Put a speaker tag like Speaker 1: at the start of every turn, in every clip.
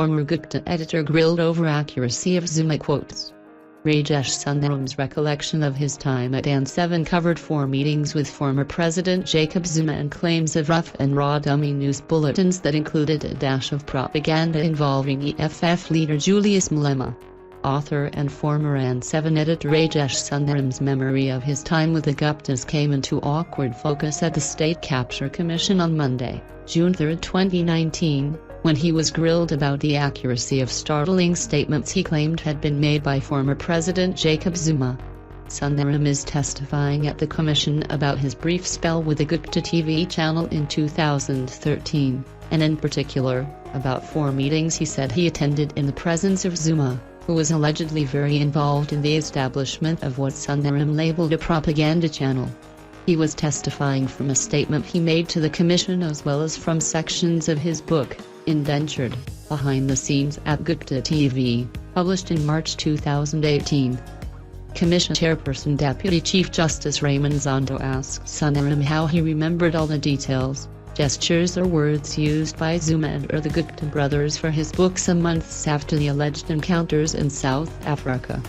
Speaker 1: former Gupta editor grilled over accuracy of Zuma quotes. Rajesh Sundaram's recollection of his time at AN7 covered 4 meetings with former President Jacob Zuma and claims of rough and raw dummy news bulletins that included a dash of propaganda involving EFF leader Julius Malema. Author and former AN7 editor Rajesh Sundaram's memory of his time with the Guptas came into awkward focus at the State Capture Commission on Monday, June 3, 2019, when he was grilled about the accuracy of startling statements he claimed had been made by former President Jacob Zuma. Sundaram is testifying at the commission about his brief spell with the Gupta TV channel in 2013, and in particular, about 4 meetings he said he attended in the presence of Zuma, who was allegedly very involved in the establishment of what Sundaram labeled a propaganda channel. He was testifying from a statement he made to the commission as well as from sections of his book, Indentured, Behind the Scenes at Gupta TV, published in March 2018. Commission Chairperson Deputy Chief Justice Raymond Zondo asked Sundaram how he remembered all the details, gestures or words used by Zuma and or the Gupta brothers for his book some months after the alleged encounters in South Africa.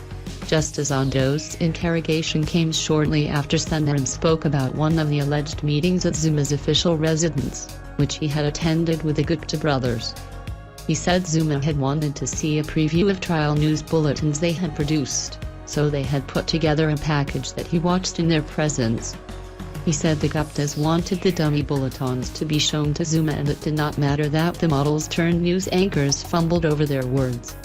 Speaker 1: Justice Zondo's interrogation came shortly after Sundaram spoke about one of the alleged meetings at Zuma's official residence, which he had attended with the Gupta brothers. He said Zuma had wanted to see a preview of trial news bulletins they had produced, so they had put together a package that he watched in their presence. He said the Guptas wanted the dummy bulletins to be shown to Zuma and it did not matter that the models-turned-news anchors fumbled over their words.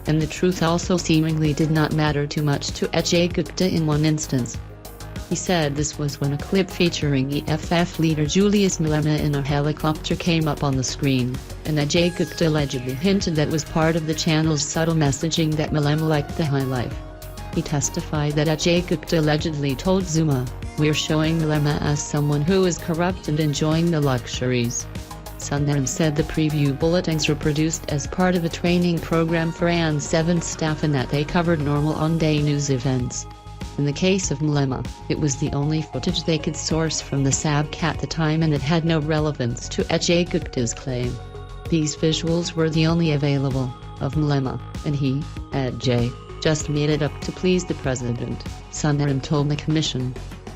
Speaker 1: And the truth also seemingly did not matter too much to Ajay Gupta in one instance. He said this was when a clip featuring EFF leader Julius Malema in a helicopter came up on the screen, and Ajay Gupta allegedly hinted that was part of the channel's subtle messaging that Malema liked the high life. He testified that Ajay Gupta allegedly told Zuma, "We're showing Malema as someone who is corrupt and enjoying the luxuries." Sundaram said the preview bulletins were produced as part of a training program for AN7 staff and that they covered normal on-day news events. In the case of Malema, it was the only footage they could source from the SABC at the time and it had no relevance to Ajay Gupta's claim. These visuals were the only available, of Malema, and he, Ajay, just made it up to please the president, Sundaram told the commission.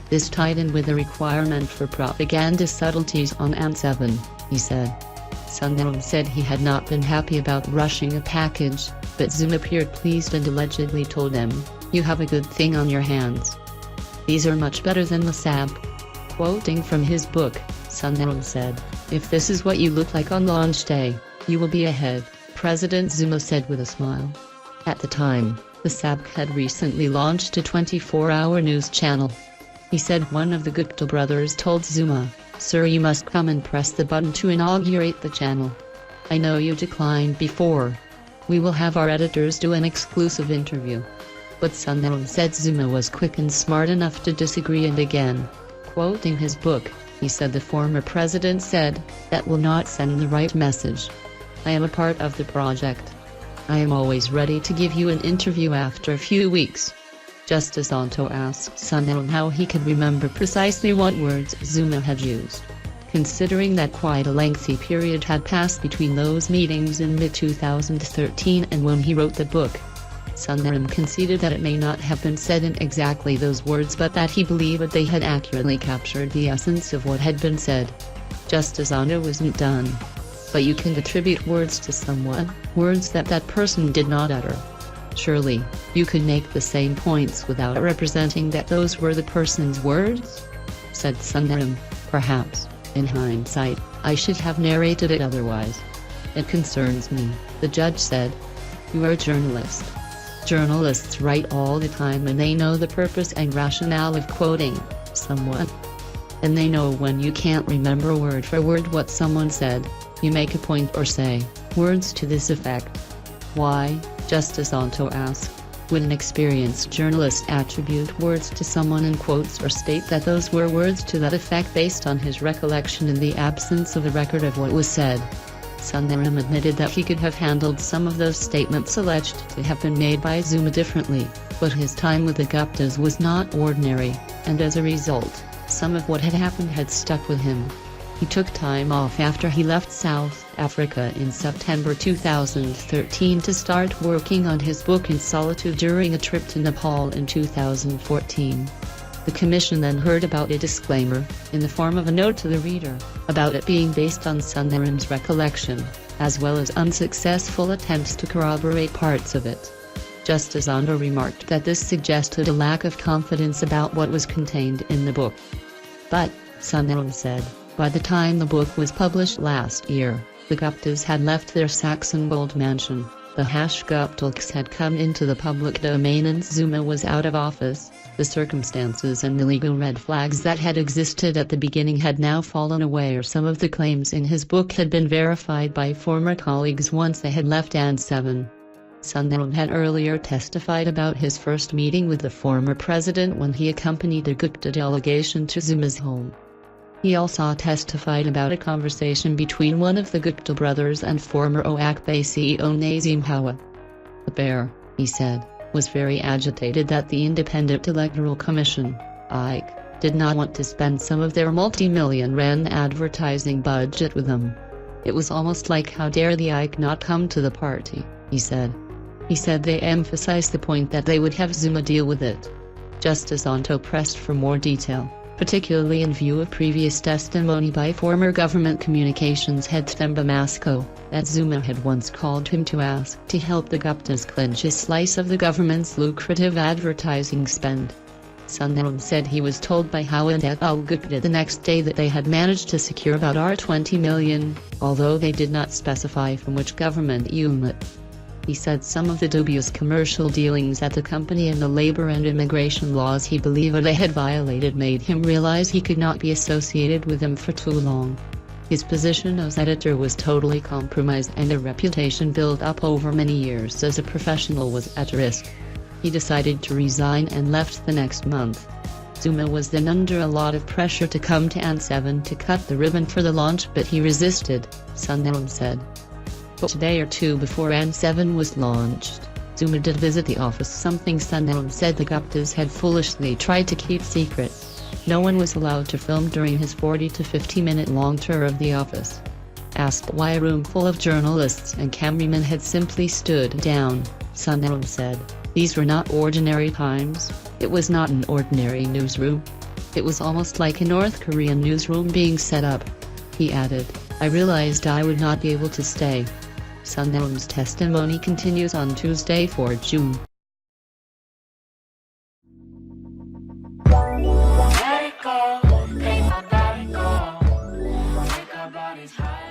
Speaker 1: This tied in with the requirement for propaganda subtleties on AN7, he said. Sundaram said he had not been happy about rushing a package, but Zuma appeared pleased and allegedly told him, "You have a good thing on your hands. These are much better than the SAB." Quoting from his book, Sundaram said, "If this is what you look like on launch day, you will be ahead," President Zuma said with a smile. At the time, the SABC had recently launched a 24-hour news channel. He said one of the Gupta brothers told Zuma, "Sir, you must come and press the button to inaugurate the channel. I know you declined before. We will have our editors do an exclusive interview." But Sundaram said Zuma was quick and smart enough to disagree and again, quoting his book, he said the former president said, "That will not send the right message. I am a part of the project. I am always ready to give you an interview after a few weeks." Justice Zondo asked Sundaram how he could remember precisely what words Zuma had used, considering that quite a lengthy period had passed between those meetings in mid-2013 and when he wrote the book. Sundaram conceded that it may not have been said in exactly those words but that he believed that they had accurately captured the essence of what had been said. Justice Zondo wasn't done. "But you can attribute words to someone, words that that person did not utter. Surely, you could make the same points without representing that those were the person's words?" said Sundaram. "Perhaps, in hindsight, I should have narrated it otherwise. It concerns me," the judge said. "You are a journalist. Journalists write all the time and they know the purpose and rationale of quoting someone. And they know when you can't remember word for word what someone said, you make a point or say words to this effect. Why, Justice Zondo asked, would an experienced journalist attribute words to someone in quotes or state that those were words to that effect based on his recollection in the absence of a record of what was said? Sundaram admitted that he could have handled some of those statements alleged to have been made by Zuma differently, but his time with the Guptas was not ordinary, and as a result, some of what had happened had stuck with him. He took time off after he left South Africa in September 2013 to start working on his book in solitude during a trip to Nepal in 2014. The commission then heard about a disclaimer, in the form of a note to the reader, about it being based on Sundaram's recollection, as well as unsuccessful attempts to corroborate parts of it. Justice Sundaram remarked that this suggested a lack of confidence about what was contained in the book. But, Sundaram said, by the time the book was published last year, the Guptas had left their Saxonwold mansion, the Guptas had come into the public domain and Zuma was out of office. The circumstances and the legal red flags that had existed at the beginning had now fallen away, or some of the claims in his book had been verified by former colleagues once they had left AN7. Sundaram had earlier testified about his first meeting with the former president when he accompanied a Gupta delegation to Zuma's home. He also testified about a conversation between one of the Gupta brothers and former OAK-Bay CEO Nazim Hawa. The pair, he said, was very agitated that the Independent Electoral Commission, IC, did not want to spend some of their multi-million rand advertising budget with them. It was almost like, how dare the IC not come to the party, he said. He said they emphasized the point that they would have Zuma deal with it. Justice Onto pressed for more detail, particularly in view of previous testimony by former government communications head Themba Masco, that Zuma had once called him to ask to help the Guptas clinch a slice of the government's lucrative advertising spend. Sundaram said he was told by Howard et al. Gupta the next day that they had managed to secure about R20 million, although they did not specify from which government unit. He said some of the dubious commercial dealings at the company and the labor and immigration laws he believed they had violated made him realize he could not be associated with them for too long. His position as editor was totally compromised and a reputation built up over many years as a professional was at risk. He decided to resign and left the next month. Zuma was then under a lot of pressure to come to AN7 to cut the ribbon for the launch, but he resisted, Sundaram said. But a day or two before AN7 was launched, Zuma did visit the office, something Sundaram said the Guptas had foolishly tried to keep secret. No one was allowed to film during his 40 to 50-minute long tour of the office. Asked why a room full of journalists and cameramen had simply stood down, Sundaram said, "These were not ordinary times. It was not an ordinary newsroom. It was almost like a North Korean newsroom being set up." He added, "I realized I would not be able to stay." Sundaram's testimony continues on Tuesday, 4 June.
Speaker 2: Let it go, make my body go, make our bodies high.